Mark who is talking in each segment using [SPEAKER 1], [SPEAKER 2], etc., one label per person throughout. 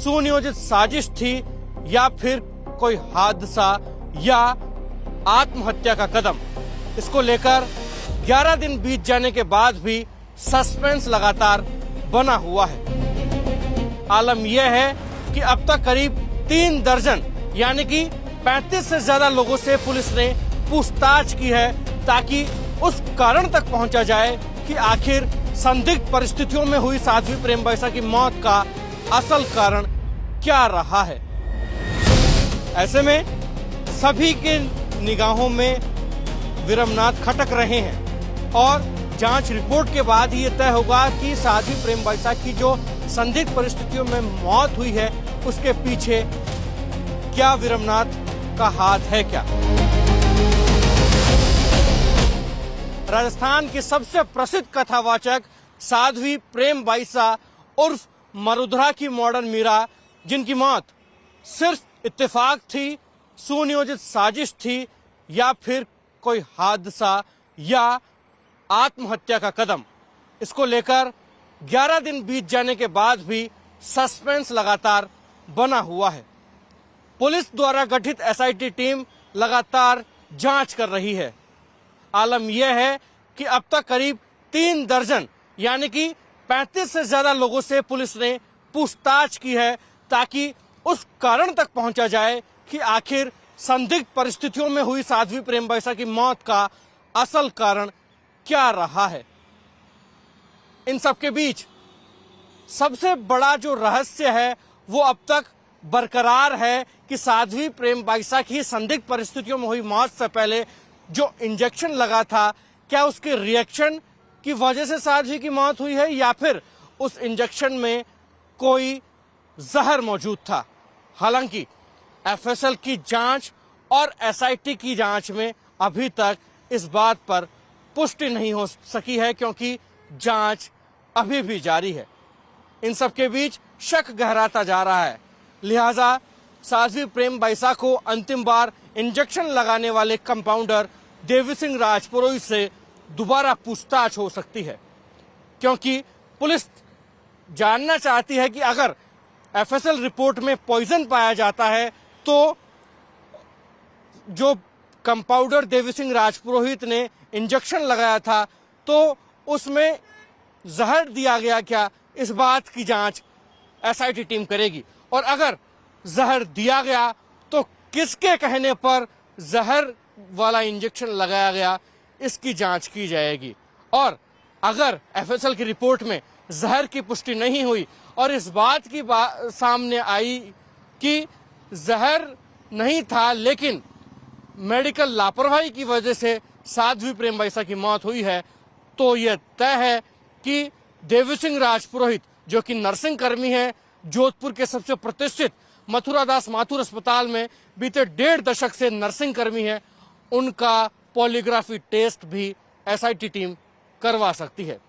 [SPEAKER 1] सुनियोजित साजिश थी या फिर कोई हादसा या आत्महत्या का कदम। इसको लेकर 11 दिन बीत जाने के बाद भी सस्पेंस लगातार बना हुआ है। आलम यह है कि अब तक करीब 3 दर्जन यानी कि 35 से ज्यादा लोगों से पुलिस ने पूछताछ की है ताकि उस कारण तक पहुंचा जाए कि आखिर संदिग्ध परिस्थितियों में हुई साध्वी प्रेम बैसा की मौत का असल कारण क्या रहा है। ऐसे में सभी के निगाहों में विरमनाथ खटक रहे हैं और जांच रिपोर्ट के बाद ही यह तय होगा कि साध्वी प्रेम बैसा की जो संदिग्ध परिस्थितियों में मौत हुई है उसके पीछे क्या विरमनाथ का हाथ है क्या। राजस्थान की सबसे प्रसिद्ध कथावाचक साध्वी प्रेम बैसा उर्फ मरुधरा की मॉडर्न मीरा, जिनकी मौत सिर्फ इत्तेफाक थी, सुनियोजित साजिश थी या फिर कोई हादसा या आत्महत्या का कदम। इसको लेकर 11 दिन बीत जाने के बाद भी सस्पेंस लगातार बना हुआ है। पुलिस द्वारा गठित एसआईटी टीम लगातार जांच कर रही है। आलम यह है कि अब तक करीब 3 दर्जन यानी कि 35 से ज्यादा लोगों से पुलिस ने पूछताछ की है ताकि उस कारण तक पहुंचा जाए कि आखिर संदिग्ध परिस्थितियों में हुई साध्वी प्रेम बैसा की मौत का असल कारण क्या रहा है। इन सब के बीच सबसे बड़ा जो रहस्य है वो अब तक बरकरार है कि साध्वी प्रेम बैसा की संदिग्ध परिस्थितियों में हुई मौत से पहले जो इंजेक्शन लगा था, क्या उसके रिएक्शन की वजह से साध्वी की मौत हुई है या फिर उस इंजेक्शन में कोई जहर मौजूद था। हालांकि एफएसएल की जांच और एसआईटी की जांच में अभी तक इस बात पर पुष्टि नहीं हो सकी है क्योंकि जांच अभी भी जारी है। इन सब के बीच शक गहराता जा रहा है, लिहाजा साध्वी प्रेम बैसा को अंतिम बार इंजेक्शन लगाने वाले कंपाउंडर देवी सिंह राजपुरोहित से दोबारा पूछताछ हो सकती है, क्योंकि पुलिस जानना चाहती है कि अगर एफएसएल रिपोर्ट में पॉइजन पाया जाता है तो जो कंपाउंडर देवी सिंह राजपुरोहित ने इंजेक्शन लगाया था तो उसमें जहर दिया गया क्या, इस बात की जांच एसआईटी टीम करेगी। और अगर जहर दिया गया तो किसके कहने पर जहर वाला इंजेक्शन लगाया गया, इसकी जांच की जाएगी। और अगर एफएसएल की रिपोर्ट में जहर की पुष्टि नहीं हुई और इस बात की सामने आई कि जहर नहीं था लेकिन मेडिकल लापरवाही की वजह से साध्वी प्रेम बैसा की मौत हुई है, तो यह तय है कि देवी सिंह राजपुरोहित जो कि नर्सिंग कर्मी है, जोधपुर के सबसे प्रतिष्ठित मथुरा दास माथुर अस्पताल में बीते 1.5 दशक से नर्सिंग कर्मी है, उनका पॉलीग्राफी टेस्ट भी एसआईटी टीम करवा सकती है।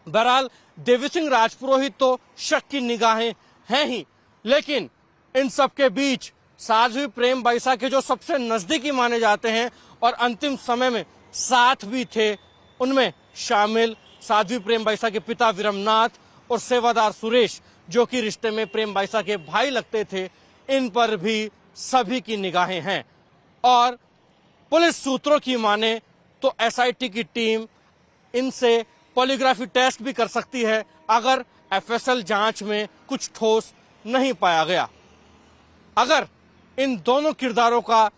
[SPEAKER 1] बहरहाल देवी सिंह राजपुरोहित तो शक की निगाहें हैं ही, लेकिन इन सब के बीच साध्वी प्रेम बैसा के जो सबसे नजदीकी माने जाते हैं और अंतिम समय में साथ भी थे, उनमें शामिल साध्वी प्रेम बैसा के पिता विरमनाथ और सेवादार सुरेश जो कि रिश्ते में प्रेम बैसा के भाई लगते थे, इन पर भी सभी की निगाहें हैं। और पुलिस सूत्रों की माने तो एसआईटी की टीम इनसे पॉलीग्राफी टेस्ट भी कर सकती है अगर एफएसएल जांच में कुछ ठोस नहीं पाया गया। अगर इन दोनों किरदारों का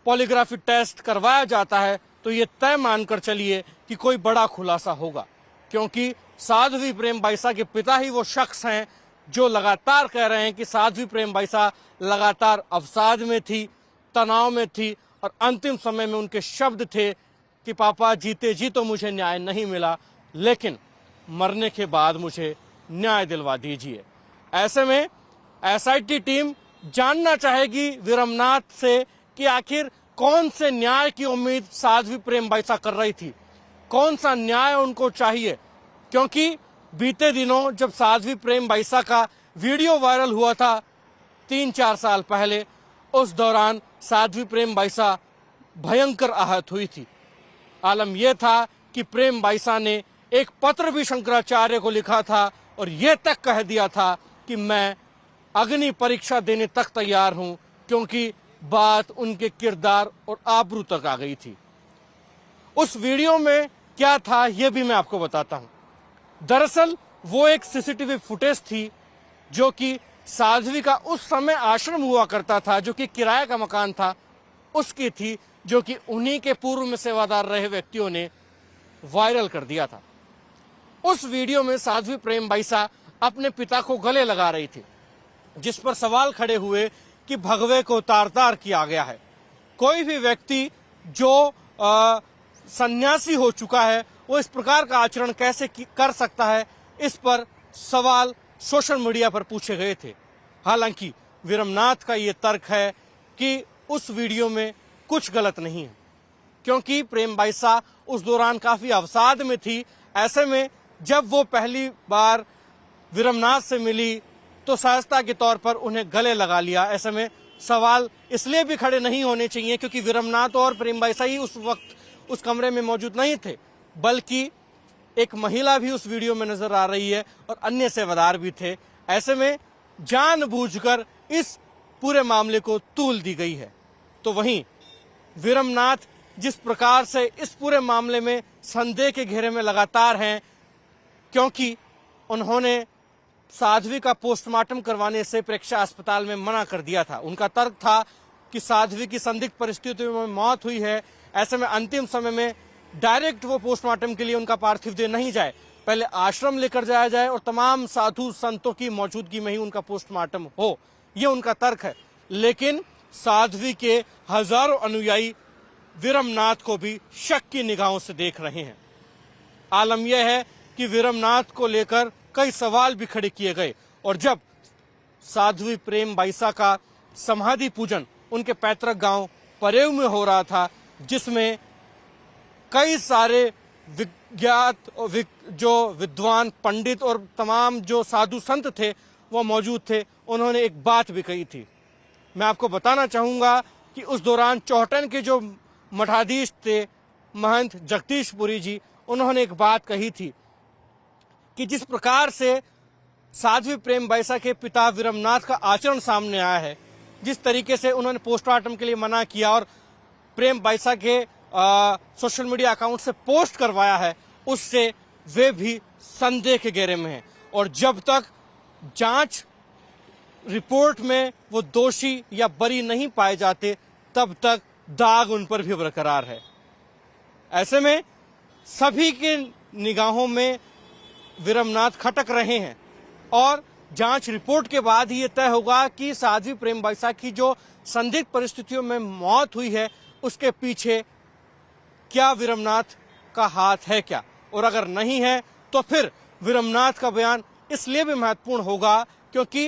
[SPEAKER 1] पॉलीग्राफी टेस्ट करवाया जाता है तो ये तय मानकर चलिए कि कोई बड़ा खुलासा होगा, क्योंकि साध्वी प्रेम बैसा के पिता ही वो शख्स हैं जो लगातार कह रहे हैं कि साध्वी प्रेम बैसा लगातार अवसाद में थी, तनाव में थी और अंतिम समय में उनके शब्द थे कि पापा जीते जी तो मुझे न्याय नहीं मिला, लेकिन मरने के बाद मुझे न्याय दिलवा दीजिए। ऐसे में एसआईटी टीम जानना चाहेगी विरमनाथ से कि आखिर कौन से न्याय की उम्मीद साध्वी प्रेम बैसा कर रही थी, कौन सा न्याय उनको चाहिए, क्योंकि बीते दिनों जब साध्वी प्रेम बैसा का वीडियो वायरल हुआ था 3-4 साल पहले, उस दौरान साध्वी प्रेम बैसा भयंकर आहत हुई थी। आलम यह था कि प्रेम बैसा ने एक पत्र भी शंकराचार्य को लिखा था और यह तक कह दिया था कि मैं अग्नि परीक्षा देने तक तैयार हूं, क्योंकि बात उनके किरदार और आबरू तक आ गई थी। उस वीडियो में क्या था यह भी मैं आपको बताता हूं। दरअसल वो एक सीसीटीवी फुटेज थी जो कि साध्वी का उस समय आश्रम हुआ करता था, जो कि किराए का मकान था, उसकी थी, जो कि उन्हीं के पूर्व में सेवादार रहे व्यक्तियों ने वायरल कर दिया था। उस वीडियो में साध्वी प्रेम बैसा अपने पिता को गले लगा रही थी, जिस पर सवाल खड़े हुए कि भगवे को तार तार किया गया है। कोई भी व्यक्ति जो सन्यासी हो चुका है वो इस प्रकार का आचरण कैसे कर सकता है, इस पर सवाल सोशल मीडिया पर पूछे गए थे। हालांकि विरमनाथ का ये तर्क है कि उस वीडियो में कुछ गलत नहीं है, क्योंकि प्रेम बैसा उस दौरान काफी अवसाद में थी। ऐसे में जब वो पहली बार विरमनाथ से मिली तो सहजता के तौर पर उन्हें गले लगा लिया। ऐसे में सवाल इसलिए भी खड़े नहीं होने चाहिए क्योंकि विरमनाथ और प्रेम बैसा ही उस वक्त उस कमरे में मौजूद नहीं थे, बल्कि एक महिला भी उस वीडियो में नजर आ रही है और अन्य सेवादार भी थे। ऐसे में जानबूझकर इस पूरे मामले को तूल दी गई है। तो वहीं विरमनाथ जिस प्रकार से इस पूरे मामले में संदेह के घेरे में लगातार हैं, क्योंकि उन्होंने साध्वी का पोस्टमार्टम करवाने से प्रेक्षा अस्पताल में मना कर दिया था। उनका तर्क था कि साध्वी की संदिग्ध परिस्थितियों में मौत हुई है, ऐसे में अंतिम समय में डायरेक्ट वो पोस्टमार्टम के लिए उनका पार्थिव देह नहीं जाए, पहले आश्रम लेकर जाया जाए और तमाम साधु संतों की मौजूदगी में ही उनका पोस्टमार्टम हो, ये उनका तर्क है। लेकिन साध्वी के हजारों अनुयायी विरमनाथ को भी शक की निगाहों से देख रहे हैं। आलम यह है कि विरमनाथ को लेकर कई सवाल भी खड़े किए गए, और जब साध्वी प्रेम बैसा का समाधि पूजन उनके पैतृक गांव परेव में हो रहा था, जिसमें कई सारे जो विद्वान पंडित और तमाम जो साधु संत थे वो मौजूद थे, उन्होंने एक बात भी कही थी। मैं आपको बताना चाहूंगा कि उस दौरान चौहटन के जो मठाधीश थे महंत जगदीशपुरी जी, उन्होंने एक बात कही थी कि जिस प्रकार से साध्वी प्रेम बैसा के पिता विरमनाथ का आचरण सामने आया है, जिस तरीके से उन्होंने पोस्टमार्टम के लिए मना किया और प्रेम बैसा के सोशल मीडिया अकाउंट से पोस्ट करवाया है, उससे वे भी संदेह के घेरे में हैं। और जब तक जांच रिपोर्ट में वो दोषी या बरी नहीं पाए जाते, तब तक दाग उन पर भी बरकरार है। ऐसे में सभी के निगाहों में विरमनाथ खटक रहे हैं और जांच रिपोर्ट के बाद ही ये तय होगा कि साध्वी प्रेम बैसा की जो संदिग्ध परिस्थितियों में मौत हुई है उसके पीछे क्या विरमनाथ का हाथ है क्या, और अगर नहीं है तो फिर विरमनाथ का बयान इसलिए भी महत्वपूर्ण होगा क्योंकि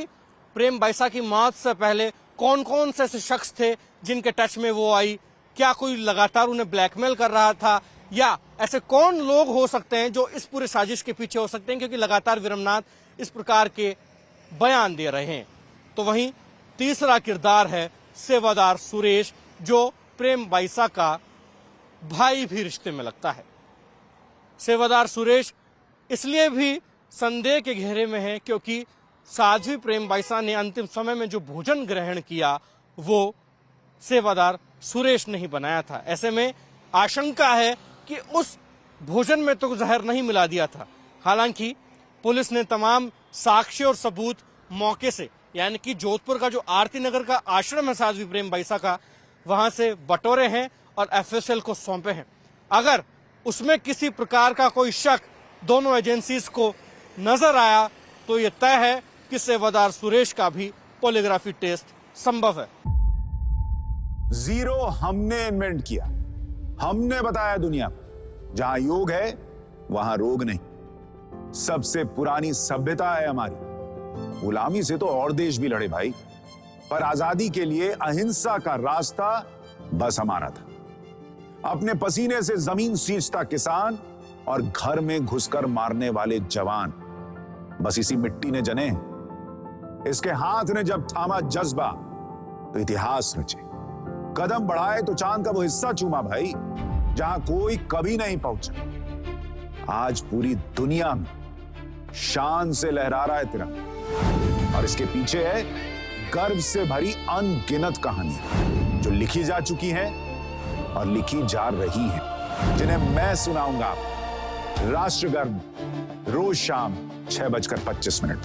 [SPEAKER 1] प्रेम बैसा की मौत से पहले कौन कौन से ऐसे शख्स थे जिनके टच में वो आई, क्या कोई लगातार उन्हें ब्लैकमेल कर रहा था, या ऐसे कौन लोग हो सकते हैं जो इस पूरे साजिश के पीछे हो सकते हैं, क्योंकि लगातार विरमनाथ इस प्रकार के बयान दे रहे हैं। तो वहीं तीसरा किरदार है सेवादार सुरेश, जो प्रेम बैसा का भाई भी रिश्ते में लगता है। सेवादार सुरेश इसलिए भी संदेह के घेरे में है क्योंकि साध्वी प्रेम बैसा ने अंतिम समय में जो भोजन ग्रहण किया वो सेवादार सुरेश ने ही बनाया था। ऐसे में आशंका है कि उस भोजन में तो जहर नहीं मिला दिया था। हालांकि पुलिस ने तमाम साक्ष्य और सबूत मौके से, यानी कि जोधपुर का जो आरती नगर का आश्रम है साध्वी प्रेम बैसा का, वहां से बटोरे हैं और एफएसएल को सौंपे हैं। अगर उसमें किसी प्रकार का कोई शक दोनों एजेंसीज को नजर आया तो यह तय है कि सेवादार सुरेश का भी पॉलीग्राफी टेस्ट संभव है।
[SPEAKER 2] जीरो हमने इन्वेंट किया, हमने बताया दुनिया को, जहां योग है वहां रोग नहीं। सबसे पुरानी सभ्यता है हमारी। गुलामी से तो और देश भी लड़े भाई, पर आजादी के लिए अहिंसा का रास्ता बस हमारा था। अपने पसीने से जमीन सींचता किसान और घर में घुसकर मारने वाले जवान, बस इसी मिट्टी ने जने हैं। इसके हाथ ने जब थामा जज्बा तो इतिहास रचे। कदम बढ़ाए तो चांद का वो हिस्सा चूमा भाई जहां कोई कभी नहीं पहुंचा। आज पूरी दुनिया में शान से लहरा रहा है तिरंगा। और इसके पीछे है गर्व से भरी अनगिनत कहानियां जो लिखी जा चुकी हैं और लिखी जा रही हैं, जिन्हें मैं सुनाऊंगा राष्ट्रगर्व रोज शाम 6:25 पर।